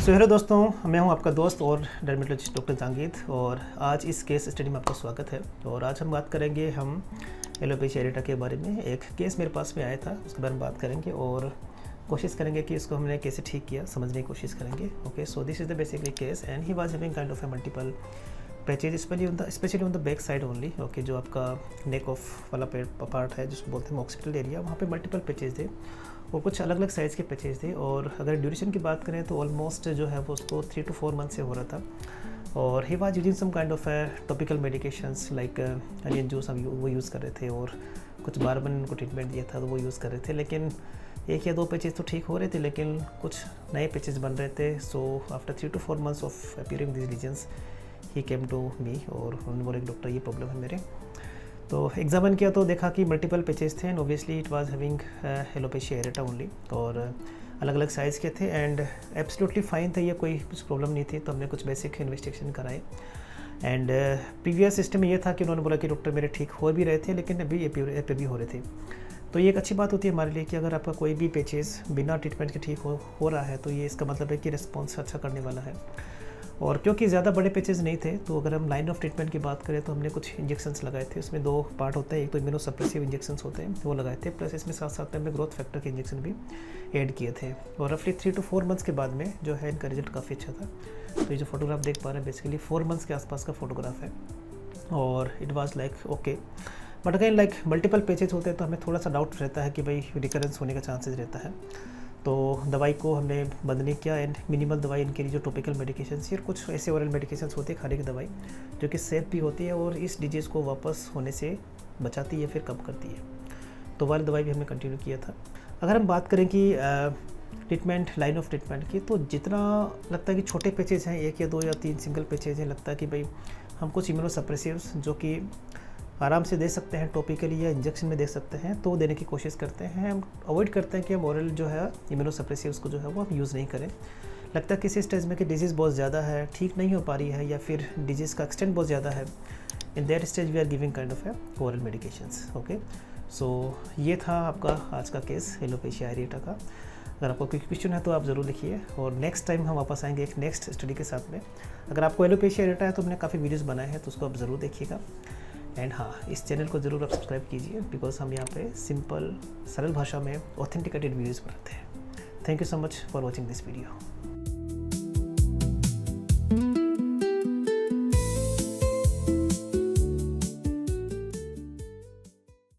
Hello दोस्तों, मैं हूं आपका दोस्त और डर्मेटोलॉजिस्ट डॉक्टर जांगीद। और आज इस केस स्टडी में आपका स्वागत है। और आज हम बात करेंगे एलोपेशिया एरेटा के बारे में। एक केस मेरे पास में आया था, उसके बारे में बात करेंगे और कोशिश करेंगे कि इसको हमने कैसे ठीक किया समझने की कोशिश करेंगे। Okay, so this is the basically case and he was having kind of A multiple patches specially on the back side only. Okay, जो आपका नेक ऑफ वाला पार्ट है जिसको बोलते हैं ऑक्सीपिटल एरिया, वहाँ पे मल्टीपल पैचेज थे और कुछ अलग अलग साइज़ के पैचेज थे। और अगर ड्यूरेशन की बात करें तो ऑलमोस्ट जो है वो उसको 3 to 4 मंथ से हो रहा था। और he was using some kind of topical medications like onion juice हम वो यूज़ कर रहे थे और कुछ बार बार उनको ट्रीटमेंट दिया था तो वो यूज़ कर रहे थे। लेकिन 1 या 2 पैचेज तो ठीक हो रहे थे, लेकिन कुछ नए पैचेज बन रहे थे। So after 3 to 4 months of appearing this lesions he came to me और उन्होंने बोला कि डॉक्टर ये प्रॉब्लम है मेरे। तो एग्जामिन किया तो देखा कि मल्टीपल पैचेस थे and obviously it was having alopecia areata only. और अलग अलग साइज़ के थे एंड एब्सोल्युटली फाइन था, ये कोई कुछ प्रॉब्लम नहीं थी। तो हमने कुछ बेसिक इन्वेस्टिगेशन कराए एंड प्रीवियस सिस्टम में ये था कि उन्होंने बोला कि डॉक्टर मेरे ठीक हो भी रहे थे लेकिन अभी पे भी हो रहे थे। तो ये एक अच्छी बात होती है हमारे लिए कि अगर आपका कोई भी पैचेस बिना ट्रीटमेंट के ठीक हो रहा है तो ये इसका मतलब है कि रिस्पॉन्स अच्छा करने वाला है। और क्योंकि ज़्यादा बड़े पैचेज नहीं थे तो अगर हम लाइन ऑफ ट्रीटमेंट की बात करें तो हमने कुछ इंजेक्शंस लगाए थे। उसमें 2 पार्ट होते हैं, एक तो इम्यूनोसप्रेसिव इंजेक्शंस होते हैं वो लगाए थे, प्लस इसमें साथ साथ में हमने ग्रोथ फैक्टर के इंजेक्शन भी ऐड किए थे। और रफली 3 to 4 मंथ्स के बाद में जो है इनका रिजल्ट काफ़ी अच्छा था। तो ये जो फोटोग्राफ देख पा रहे हैं बेसिकली 4 मंथ्स के आसपास का फोटोग्राफ है और it was like okay. But again like multiple patches होते हैं तो हमें थोड़ा सा डाउट रहता है कि भाई रिकरेंस होने का चांसेस रहता है। तो दवाई को हमने बंद नहीं किया एंड मिनिमल दवाई इनके लिए जो टॉपिकल मेडिकेशंस और कुछ ऐसे ओरल मेडिकेशंस होते हैं खाने की दवाई जो कि सेफ भी होती है और इस डिजीज़ को वापस होने से बचाती है फिर कम करती है। तो वाली दवाई भी हमने कंटिन्यू किया था। अगर हम बात करें कि ट्रीटमेंट लाइन ऑफ ट्रीटमेंट की, तो जितना लगता है कि छोटे पैचेज हैं 1 या 2 या 3 सिंगल पैचेज हैं, लगता है कि भाई हम कुछ इम्यूनोसप्रेसिव्स जो कि आराम से दे सकते हैं टॉपिकली या इंजेक्शन में दे सकते हैं तो देने की कोशिश करते हैं। हम अवॉइड करते हैं कि हम ओरल जो है इम्यूनोसप्रेसिव्स को जो है वो हम यूज़ नहीं करें। लगता है किसी स्टेज में कि डिजीज़ बहुत ज़्यादा है, ठीक नहीं हो पा रही है या फिर डिजीज़ का एक्सटेंट बहुत ज़्यादा है, in that stage we are giving kind of a oral medications. Okay, so ये था आपका आज का केस एलोपेशिया एरेटा का। अगर आपको कोई क्वेश्चन है तो आप ज़रूर लिखिए और नेक्स्ट टाइम हम वापस आएंगे एक नेक्स्ट स्टडी के साथ में। अगर आपको एलोपेशिया एरेटा है तो हमने काफ़ी वीडियोज़ बनाए हैं तो उसको आप ज़रूर देखिएगा। एंड हाँ, इस चैनल को ज़रूर आप सब्सक्राइब कीजिए बिकॉज हम यहाँ पे सिंपल सरल भाषा में ऑथेंटिकेटेड वीडियोज़ बनाते हैं। Thank you so much for watching this video.